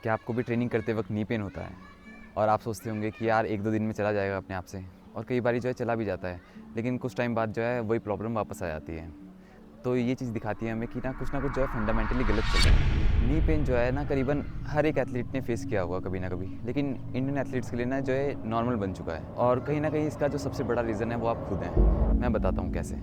क्या आपको भी ट्रेनिंग करते वक्त नी पेन होता है और आप सोचते होंगे कि यार 1-2 दिन में चला जाएगा अपने आप से, और कई बारी जो है चला भी जाता है, लेकिन कुछ टाइम बाद जो है वही प्रॉब्लम वापस आ जाती है। तो ये चीज़ दिखाती है हमें कि ना कुछ जो है फंडामेंटली गलत चल रहा है। नी पेन जो है ना करीबन हर एक एथलीट ने फेस किया होगा कभी ना कभी, लेकिन इंडियन एथलीट्स के लिए ना जो है नॉर्मल बन चुका है, और कहीं ना कहीं इसका जो सबसे बड़ा रीज़न है वो आप खुद हैं। मैं बताता हूँ कैसे।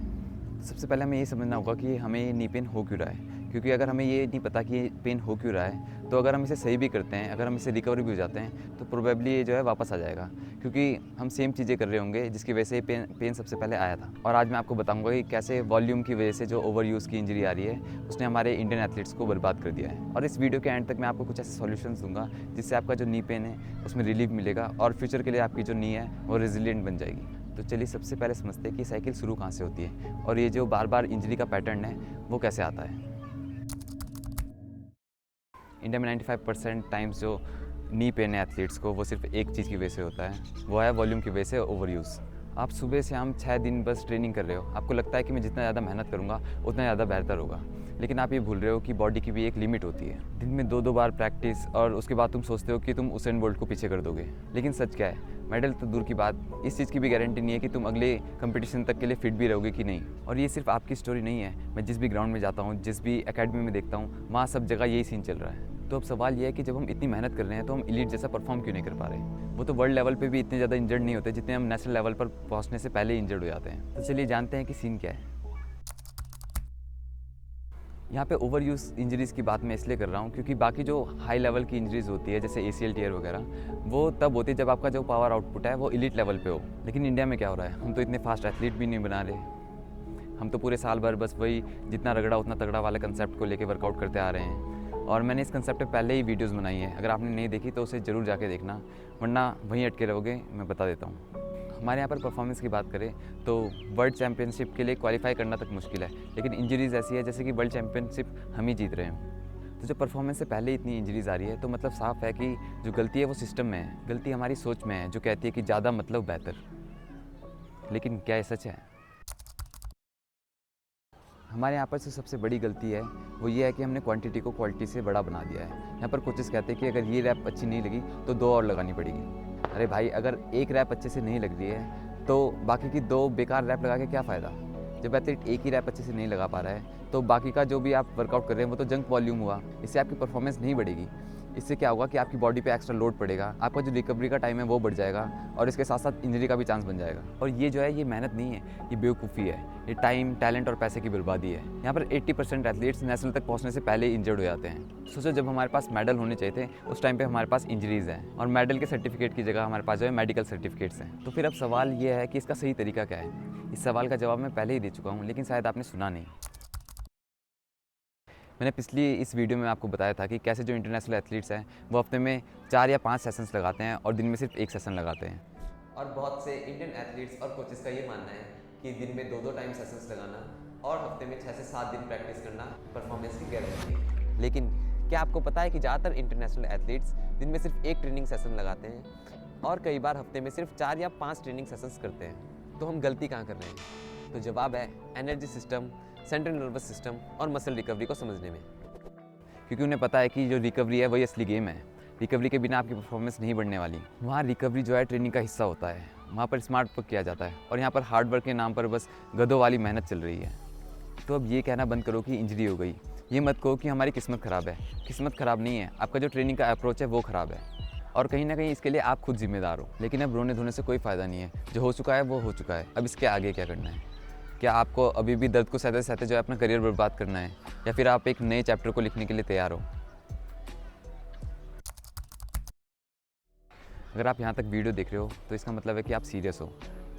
सबसे पहले हमें ये समझना होगा कि हमें ये नी पेन हो क्यों रहा है, क्योंकि अगर हमें ये नहीं पता कि ये पेन हो क्यों रहा है, तो अगर हम इसे सही भी करते हैं, अगर हम इसे रिकवर भी हो जाते हैं, तो प्रोबेबली ये जो है वापस आ जाएगा, क्योंकि हम सेम चीज़ें कर रहे होंगे जिसकी वजह से ये पेन सबसे पहले आया था। और आज मैं आपको बताऊंगा कि कैसे वॉल्यूम की वजह से जो ओवर यूज़ की इंजरी आ रही है उसने हमारे इंडियन एथलीट्स को बर्बाद कर दिया है। और इस वीडियो के एंड तक मैं आपको कुछ ऐसे सॉल्यूशंस दूंगा जिससे आपका जो नी पेन है उसमें रिलीफ मिलेगा और फ्यूचर के लिए आपकी जो नी है वो रेजिलिएंट बन जाएगी। तो चलिए सबसे पहले समझते हैं कि साइकिल शुरू कहाँ से होती है और ये जो बार बार इंजरी का पैटर्न है वो कैसे आता है। इंडिया में 95% टाइम्स जो नी पेन है एथलीट्स को वो सिर्फ एक चीज़ की वजह से होता है, वो है वॉल्यूम की वजह से ओवर यूज़। आप सुबह से हम 6 दिन बस ट्रेनिंग कर रहे हो, आपको लगता है कि मैं जितना ज़्यादा मेहनत करूँगा उतना ज़्यादा बेहतर होगा, लेकिन आप ये भूल रहे हो कि बॉडी की भी एक लिमिट होती है। दिन में 2-2 बार प्रैक्टिस और उसके बाद तुम सोचते हो कि तुम उसेन बोल्ट को पीछे कर दोगे, लेकिन सच क्या है, मेडल तो दूर की बात, इस चीज़ की भी गारंटी नहीं है कि तुम अगले कंपटीशन तक के लिए फिट भी रहोगे कि नहीं। और ये सिर्फ आपकी स्टोरी नहीं है, मैं जिस भी ग्राउंड में जाता हूँ, जिस भी एकेडमी में देखता हूँ, वहाँ सब जगह यही सीन चल रहा है। तो अब सवाल ये है कि जब हम इतनी मेहनत कर रहे हैं तो हम एलीट जैसा परफॉर्म क्यों नहीं कर पा रहे। वो तो वर्ल्ड लेवल पे भी इतने ज़्यादा इंजर्ड नहीं होते जितने हम नेशनल लेवल पर पहुंचने से पहले इंजर्ड हो जाते हैं। तो चलिए जानते हैं कि सीन क्या है। यहाँ पे ओवर यूज़ इंजरीज़ की बात मैं इसलिए कर रहा हूँ क्योंकि बाकी जो हाई लेवल की इंजरीज़ होती है जैसे ACL टीयर वगैरह, वो तब होती है जब आपका जो पावर आउटपुट है वो एलीट लेवल पे हो। लेकिन इंडिया में क्या हो रहा है, हम तो इतने फास्ट एथलीट भी नहीं बना रहे, हम तो पूरे साल भर बस वही जितना रगड़ा उतना तगड़ा वाले कंसेप्ट को लेके वर्कआउट करते आ रहे हैं। और मैंने इस कंसेप्ट पे पहले ही वीडियोस बनाई है, अगर आपने नहीं देखी तो उसे ज़रूर जाके देखना, वरना वहीं अटके रहोगे। मैं बता देता हूँ, हमारे यहाँ पर परफॉर्मेंस की बात करें तो वर्ल्ड चैम्पियनशिप के लिए क्वालिफाई करना तक मुश्किल है, लेकिन इंजरीज़ ऐसी है जैसे कि वर्ल्ड चैम्पियनशिप हम ही जीत रहे हैं। तो जब परफॉर्मेंस से पहले इतनी इंजरीज़ आ रही है तो मतलब साफ है कि जो गलती है वो सिस्टम में है, गलती हमारी सोच में है जो कहती है कि ज़्यादा मतलब बेहतर। लेकिन क्या ये सच है? हमारे यहाँ पर जो सबसे बड़ी गलती है वो ये है कि हमने क्वांटिटी को क्वालिटी से बड़ा बना दिया है। यहाँ पर कोचेस कहते हैं कि अगर ये रैप अच्छी नहीं लगी तो 2 और लगानी पड़ेगी। अरे भाई, अगर एक रैप अच्छे से नहीं लग रही है तो बाकी की 2 बेकार रैप लगा के क्या फ़ायदा। जब एथलीट एक ही रैप अच्छे से नहीं लगा पा रहा है तो बाकी का जो भी आप वर्कआउट कर रहे हैं वो तो जंक वॉल्यूम हुआ, इससे आपकी परफॉर्मेंस नहीं बढ़ेगी। इससे क्या होगा कि आपकी बॉडी पे एक्स्ट्रा लोड पड़ेगा, आपका जो रिकवरी का टाइम है वो बढ़ जाएगा और इसके साथ साथ इंजरी का भी चांस बन जाएगा। और ये जो है ये मेहनत नहीं है, ये बेवकूफ़ी है, ये टाइम, टैलेंट और पैसे की बर्बादी है। यहाँ पर 80% एथलीट्स नेशनल तक पहुँचने से पहले इंजर्ड हो जाते हैं। सोचो, जब हमारे पास मेडल होने चाहिए थे उस टाइम पे हमारे पास इंजरीज़ हैं, और मेडल के सर्टिफिकेट की जगह हमारे पास जो है मेडिकल सर्टिफिकेट्स हैं। तो फिर अब सवाल ये है कि इसका सही तरीका क्या है। इस सवाल का जवाब मैं पहले ही दे चुका हूँ, लेकिन शायद आपने सुना नहीं। मैंने पिछली इस वीडियो में आपको बताया था कि कैसे जो इंटरनेशनल एथलीट्स हैं वो हफ्ते में 4 या 5 सेशंस लगाते हैं और दिन में सिर्फ 1 सेशन लगाते हैं। और बहुत से इंडियन एथलीट्स और कोचेस का ये मानना है कि दिन में 2-2 टाइम सेशंस लगाना और हफ्ते में 6 से 7 दिन प्रैक्टिस करना परफॉर्मेंस की गारंटी है। लेकिन क्या आपको पता है कि ज़्यादातर इंटरनेशनल एथलीट्स दिन में सिर्फ 1 ट्रेनिंग सेशन लगाते हैं और कई बार हफ्ते में सिर्फ 4 या 5 ट्रेनिंग सेशंस करते हैं। तो हम गलती कहाँ कर रहे हैं? तो जवाब है energy system, central nervous system और मसल रिकवरी को समझने में। क्योंकि उन्हें पता है कि जो रिकवरी है वही असली गेम है। रिकवरी के बिना आपकी परफॉर्मेंस नहीं बढ़ने वाली। वहाँ रिकवरी जो है ट्रेनिंग का हिस्सा होता है, वहाँ पर स्मार्ट वर्क किया जाता है, और यहाँ पर हार्ड वर्क के नाम पर बस गधों वाली मेहनत चल रही है। तो अब ये कहना बंद करो कि इंजरी हो गई, ये मत कहो कि हमारी किस्मत ख़राब है। किस्मत ख़राब नहीं है, आपका जो ट्रेनिंग का अप्रोच है वो ख़राब है, और कहीं ना कहीं इसके लिए आप खुद जिम्मेदार हो। लेकिन अब रोने धोने से कोई फ़ायदा नहीं है, जो हो चुका है वो हो चुका है। अब इसके आगे क्या करना है? क्या आपको अभी भी दर्द को सहते सहते जो है अपना करियर बर्बाद करना है, या फिर आप एक नए चैप्टर को लिखने के लिए तैयार हो? अगर आप यहाँ तक वीडियो देख रहे हो तो इसका मतलब है कि आप सीरियस हो।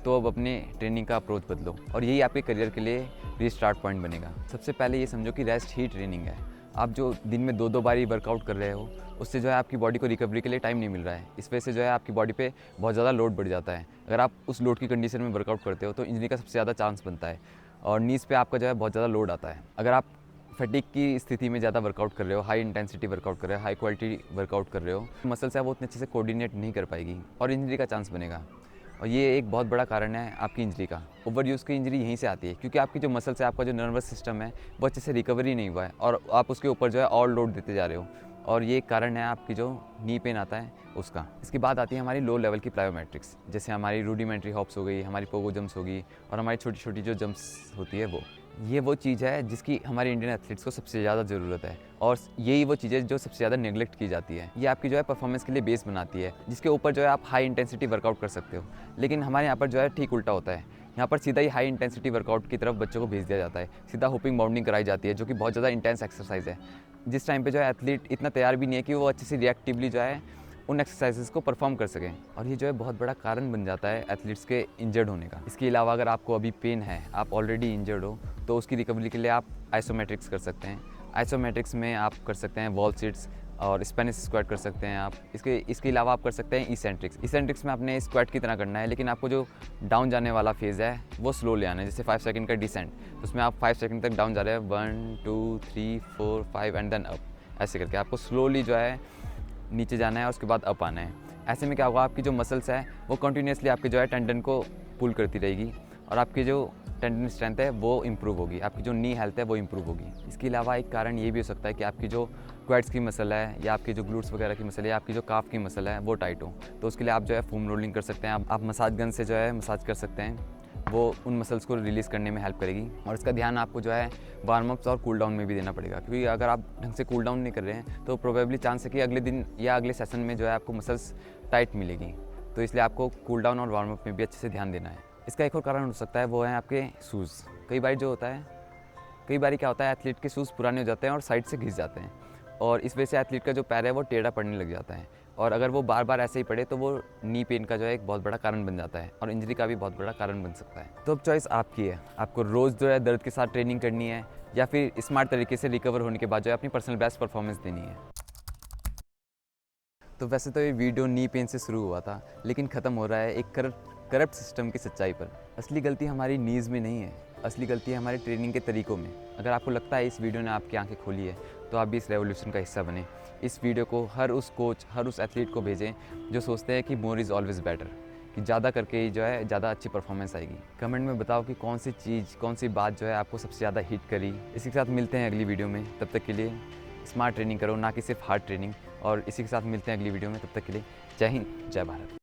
तो अब अपने ट्रेनिंग का अप्रोच बदलो, और यही आपके करियर के लिए रीस्टार्ट पॉइंट बनेगा। सबसे पहले ये समझो कि रेस्ट ही ट्रेनिंग है। आप जो दिन में 2-2 बार ही वर्कआउट कर रहे हो उससे जो है आपकी बॉडी को रिकवरी के लिए टाइम नहीं मिल रहा है। इस वजह से जो है आपकी बॉडी पे बहुत ज़्यादा लोड बढ़ जाता है। अगर आप उस लोड की कंडीशन में वर्कआउट करते हो तो इंजरी का सबसे ज़्यादा चांस बनता है, और नीज़ पे आपका जो है बहुत ज़्यादा लोड आता है। अगर आप फटीग की स्थिति में ज़्यादा वर्कआउट कर रहे हो, हाई इंटेंसिटी वर्कआउट कर रहे हो, हाई क्वालिटी वर्कआउट कर रहे हो, मसल्स है वो उतने अच्छे से कोऑर्डिनेट नहीं कर पाएगी और इंजरी का चांस बनेगा। और ये एक बहुत बड़ा कारण है आपकी इंजरी का। ओवर यूज़ की इंजरी यहीं से आती है, क्योंकि आपकी जो मसल्स है, आपका जो नर्वस सिस्टम है वो अच्छे से रिकवरी नहीं हुआ है, और आप उसके ऊपर जो है और लोड देते जा रहे हो। और ये कारण है आपकी जो नी पेन आता है उसका। इसके बाद आती है हमारी लो लेवल की प्लायोमेट्रिक्स, जैसे हमारी रूडिमेंट्री हॉप्स हो गई, हमारी पोगो जंप्स होगी और हमारी छोटी छोटी जो जंप्स होती है वो। ये वो चीज़ है जिसकी हमारे इंडियन एथलीट्स को सबसे ज़्यादा ज़रूरत है और यही वो चीज़ है जो सबसे ज़्यादा नेगलेक्ट की जाती है। ये आपकी जो है परफॉर्मेंस के लिए बेस बनाती है, जिसके ऊपर जो है आप हाई इंटेंसिटी वर्कआउट कर सकते हो। लेकिन हमारे यहाँ पर जो है ठीक उल्टा होता है, यहाँ पर सीधा ही हाई इंटेंसिटी वर्कआउट की तरफ बच्चों को भेज दिया जाता है, सीधा हुपिंग बाउंडिंग कराई जाती है, जो कि बहुत ज़्यादा इंटेंस एक्सरसाइज है, जिस टाइम पे जो है एथलीट इतना तैयार भी नहीं है कि वो अच्छे से रिएक्टिवली जो है उन एक्सरसाइजेस को परफॉर्म कर सकें। और ये जो है बहुत बड़ा कारण बन जाता है एथलीट्स के इंजर्ड होने का। इसके अलावा अगर आपको अभी पेन है, आप ऑलरेडी इंजर्ड हो, तो उसकी रिकवरी के लिए आप आइसोमेट्रिक्स कर सकते हैं। आइसोमेट्रिक्स में आप कर सकते हैं वॉल सिट्स और स्पेनिश स्क्वाट कर सकते हैं आप। इसके अलावा आप कर सकते हैं इसेंट्रिक्स। इसेंट्रिक्स में आपने स्क्वाट की तरह करना है, लेकिन आपको जो डाउन जाने वाला फेज़ है वो स्लो ले आना है, जैसे 5 सेकंड का डिसेंट, तो उसमें आप 5 सेकंड तक डाउन जा रहे हैं, 1 2 3 4 5 एंड देन अप, ऐसे करके आपको स्लोली जो है नीचे जाना है और उसके बाद अप आना है। ऐसे में क्या होगा, आपकी जो मसल्स है वो कंटिन्यूसली आपके जो है टेंडन को पुल करती रहेगी और आपकी जो टेंडन स्ट्रेंथ है वो इम्प्रूव होगी, आपकी जो नी हेल्थ है वो इम्प्रूव होगी। इसके अलावा एक कारण ये भी हो सकता है कि आपकी जो क्वाड्स की मसल है या आपकी जो ग्लूट्स वगैरह की मसल है या आपकी जो काफ की मसल है वो टाइट हो, तो उसके लिए आप जो है फोम रोलिंग कर सकते हैं। आप मसाज गन से जो है मसाज कर सकते हैं, वो उन मसल्स को रिलीज़ करने में हेल्प करेगी। और इसका ध्यान आपको जो है वार्म अप्स और कूल डाउन में भी देना पड़ेगा, क्योंकि अगर आप ढंग से कूल डाउन नहीं कर रहे हैं तो प्रोबेबली चांस है कि अगले दिन या अगले सेशन में जो है आपको मसल्स टाइट मिलेगी। तो इसलिए आपको कूल डाउन और वार्म अप में भी अच्छे से ध्यान देना है। इसका एक और कारण हो सकता है, वो है आपके शूज़। कई बार क्या होता है एथलीट के शूज़ पुराने हो जाते हैं और साइड से घिस जाते हैं, और इस वजह से एथलीट का जो पैर है वो टेढ़ा पड़ने लग जाता है, और अगर वो बार बार ऐसे ही पड़े तो वो नी पेन का जो है एक बहुत बड़ा कारण बन जाता है और इंजरी का भी बहुत बड़ा कारण बन सकता है। तो अब चॉइस आपकी है, आपको रोज़ जो है दर्द के साथ ट्रेनिंग करनी है या फिर स्मार्ट तरीके से रिकवर होने के बाद जो है अपनी पर्सनल बेस्ट परफॉर्मेंस देनी है। तो वैसे तो ये वीडियो नी पेन से शुरू हुआ था, लेकिन ख़त्म हो रहा है एक करप्ट सिस्टम की सच्चाई पर। असली गलती हमारी नीज़ में नहीं है, असली गलती है हमारे ट्रेनिंग के तरीक़ों में। अगर आपको लगता है इस वीडियो ने आपकी आंखें खोली है, तो आप भी इस रेवोल्यूशन का हिस्सा बने। इस वीडियो को हर उस कोच, हर उस एथलीट को भेजें जो सोचते हैं कि मोर इज़ ऑलवेज़ बेटर, कि ज़्यादा करके ही जो है ज़्यादा अच्छी परफॉर्मेंस आएगी। कमेंट में बताओ कि कौन सी चीज़, कौन सी बात जो है आपको सबसे ज़्यादा हिट करी। इसी के साथ मिलते हैं अगली वीडियो में, तब तक के लिए स्मार्ट ट्रेनिंग करो, ना कि सिर्फ हार्ड ट्रेनिंग। और इसी के साथ मिलते हैं अगली वीडियो में, तब तक के लिए जय हिंद, जय भारत।